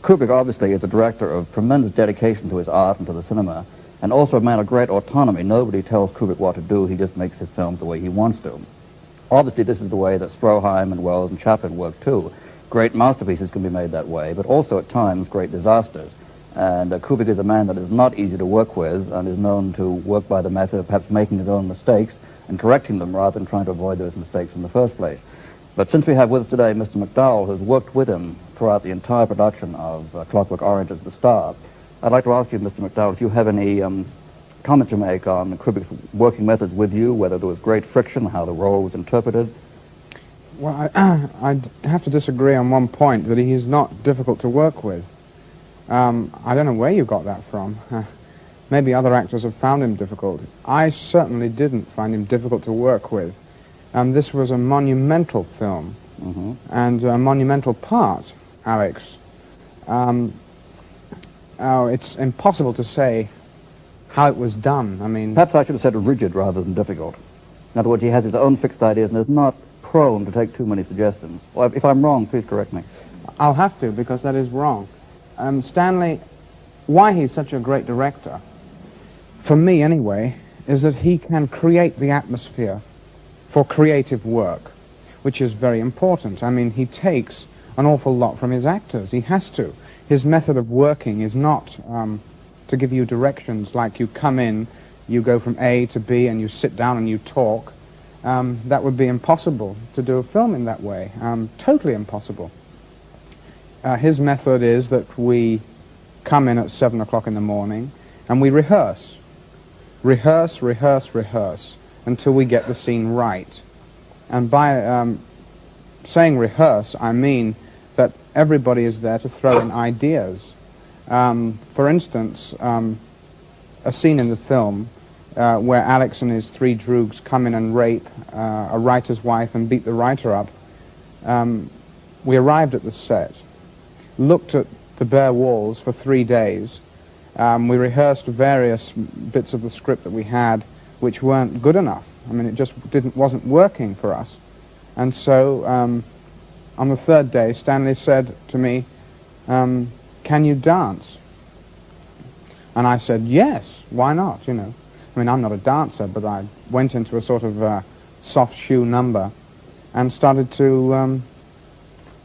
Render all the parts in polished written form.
Kubrick obviously is a director of tremendous dedication to his art and to the cinema, and also a man of great autonomy. Nobody tells Kubrick what to do, he just makes his films the way he wants to. Obviously this is the way that Stroheim and Wells and Chaplin worked too. Great masterpieces can be made that way, but also at times great disasters. And Kubrick is a man that is not easy to work with and is known to work by the method of perhaps making his own mistakes and correcting them rather than trying to avoid those mistakes in the first place. But since we have with us today Mr. McDowell, who's worked with him throughout the entire production of Clockwork Orange as the star, I'd like to ask you, Mr. McDowell, if you have any comment to make on Kubrick's working methods with you, whether there was great friction, how the role was interpreted. Well, I'd have to disagree on one point, that he is not difficult to work with. I don't know where you got that from. Maybe other actors have found him difficult. I certainly didn't find him difficult to work with. This was a monumental film, and a monumental part, Alex. It's impossible to say how it was done. I mean, perhaps I should have said rigid rather than difficult. In other words, he has his own fixed ideas and is not prone to take too many suggestions. Well, if I'm wrong, please correct me. I'll have to, because that is wrong. Stanley, why he's such a great director, for me anyway, is that he can create the atmosphere for creative work, which is very important. I mean, he takes an awful lot from his actors. He has to. His method of working is not to give you directions like you come in, you go from A to B, and you sit down and you talk. That would be impossible to do a film in that way. Totally impossible. His method is that we come in at 7 o'clock in the morning and we rehearse. Rehearse, rehearse, rehearse until we get the scene right. And by saying rehearse, I mean that everybody is there to throw in ideas. For instance, a scene in the film where Alex and his 3 droogs come in and rape a writer's wife and beat the writer up. We arrived at the set, looked at the bare walls for 3 days. We rehearsed various bits of the script that we had which weren't good enough. I mean, it just wasn't working for us. And so on the 3rd day, Stanley said to me, can you dance? And I said, yes, why not, you know. I mean, I'm not a dancer, but I went into a sort of soft shoe number and started to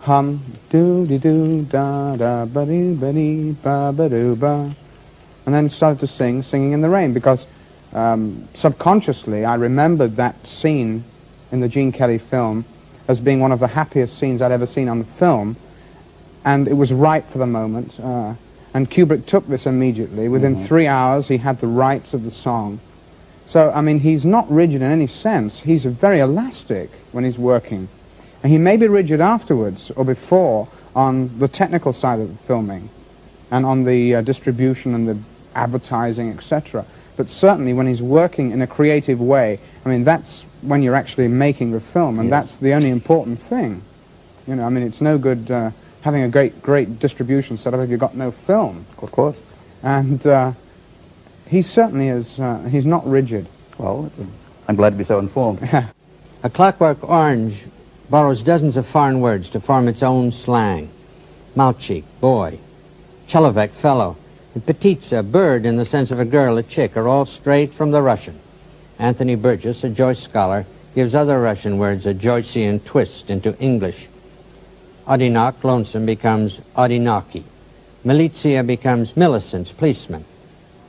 hum, doo-dee-doo, da-da-ba-dee-ba-dee-ba-ba-doo-ba, and then started to sing, Singing in the Rain, because subconsciously I remembered that scene in the Gene Kelly film as being one of the happiest scenes I'd ever seen on the film, and it was right for the moment. And Kubrick took this immediately. Within 3 hours, he had the rights of the song. So, I mean, he's not rigid in any sense. He's very elastic when he's working. And he may be rigid afterwards or before on the technical side of the filming and on the distribution and the advertising, etc. But certainly when he's working in a creative way, I mean, that's when you're actually making the film, and that's the only important thing. You know, I mean, it's no good having a great distribution setup if you've got no film. Of course. And he certainly is, he's not rigid. Well, I'm glad to be so informed. A Clockwork Orange borrows dozens of foreign words to form its own slang. Malchik, boy. Chelovek, fellow. And Petitsa, bird in the sense of a girl, a chick, are all straight from the Russian. Anthony Burgess, a Joyce scholar, gives other Russian words a Joycean twist into English. Odinok, lonesome, becomes Odinoki. Militia becomes Millicent, policeman.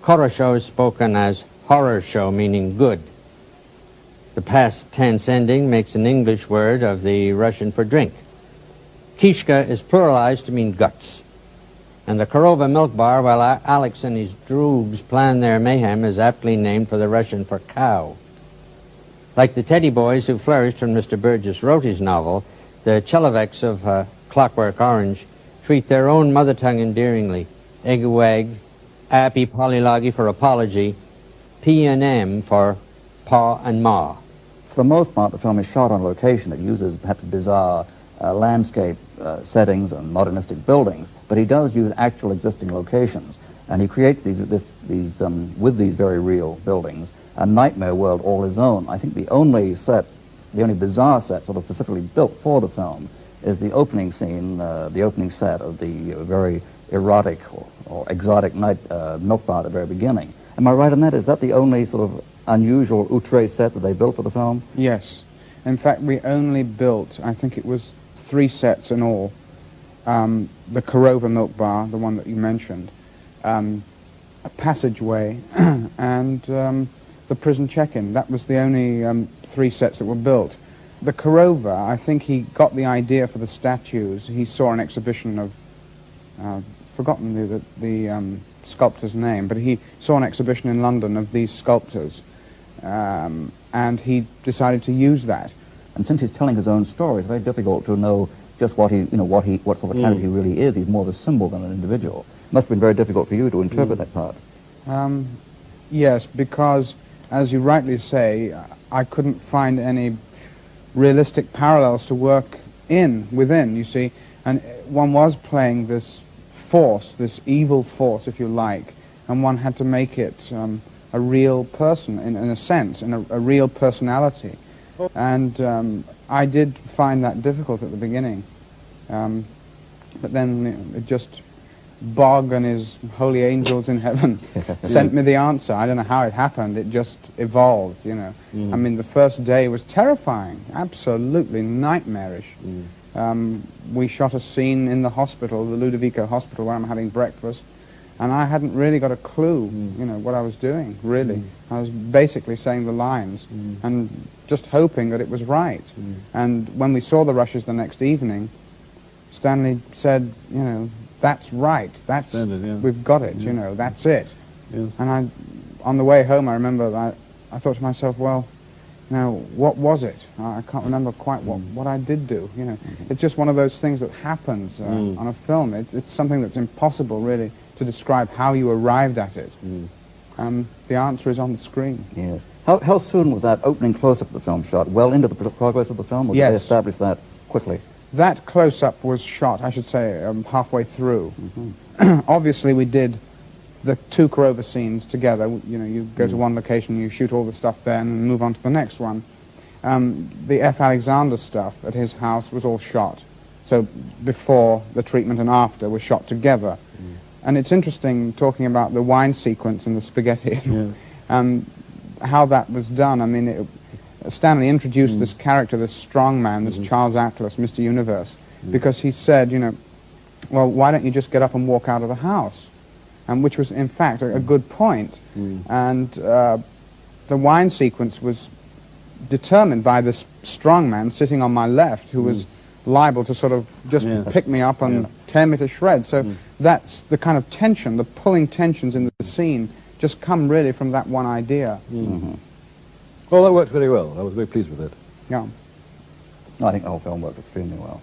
Korosho is spoken as horror show, meaning good. The past tense ending makes an English word of the Russian for drink. Kishka is pluralized to mean guts. And the Korova milk bar, while Alex and his droogs plan their mayhem, is aptly named for the Russian for cow. Like the Teddy Boys who flourished when Mr. Burgess wrote his novel, the Cheloveks of Clockwork Orange treat their own mother tongue endearingly. Egg-wag, appy polylogy for apology, P&M for pa and ma. For the most part, the film is shot on location. It uses perhaps bizarre landscape settings and modernistic buildings, but he does use actual existing locations, and he creates with these very real buildings a nightmare world all his own. I think the only bizarre set sort of specifically built for the film is the opening scene, the opening set of the very erotic or exotic night milk bar at the very beginning. Am I right in that? Is that the only sort of unusual outre set that they built for the film? Yes. In fact, we only built, I think it was 3 sets in all. The Korova milk bar, the one that you mentioned, a passageway, and the prison check-in. That was the only 3 sets that were built. The Korova, I think he got the idea for the statues. He saw an exhibition of, forgotten the sculptor's name, but he saw an exhibition in London of these sculptors, and he decided to use that. And since he's telling his own story, it's very difficult to know just what what sort of character he really is. He's more of a symbol than an individual. It must have been very difficult for you to interpret that part. Yes, because, as you rightly say, I couldn't find any realistic parallels to work within, you see, and one was playing this force, this evil force, if you like, and one had to make it a real person, in a sense, and a real personality. And I did find that difficult at the beginning, but then it just Bog and his holy angels in heaven sent me the answer. I don't know how it happened. It just evolved, you know. I mean, the first day was terrifying, absolutely nightmarish. We shot a scene in the hospital, the Ludovico Hospital, where I'm having breakfast, and I hadn't really got a clue, you know, what I was doing, really. I was basically saying the lines and just hoping that it was right. And when we saw the rushes the next evening, Stanley said, you know, that's right, that's, we've got it, you know, that's it. And on the way home, I remember I thought to myself, well, now, what was it? I can't remember quite what I did do, you know. It's just one of those things that happens on a film. It's something that's impossible, really, to describe how you arrived at it. The answer is on the screen. Yes. How soon was that opening close-up of the film shot? Well into the progress of the film, or did they establish that quickly? That close-up was shot, I should say, halfway through. Obviously, we did the 2 Korova scenes together. You know, you go to one location, you shoot all the stuff there, and move on to the next one. The F. Alexander stuff at his house was all shot. So before the treatment and after were shot together. And it's interesting talking about the wine sequence and the spaghetti, how that was done. I mean, Stanley introduced this character, this strong man, this Charles Atlas, Mr. Universe, because he said, you know, well, why don't you just get up and walk out of the house? Which was, in fact, a good point. And the wine sequence was determined by this strong man sitting on my left, who was liable to sort of just pick me up and tear me to shreds. So that's the kind of tension, the pulling tensions in the scene, just come really from that one idea. Well, that worked very well. I was very pleased with it. Yeah. I think the whole film worked extremely well.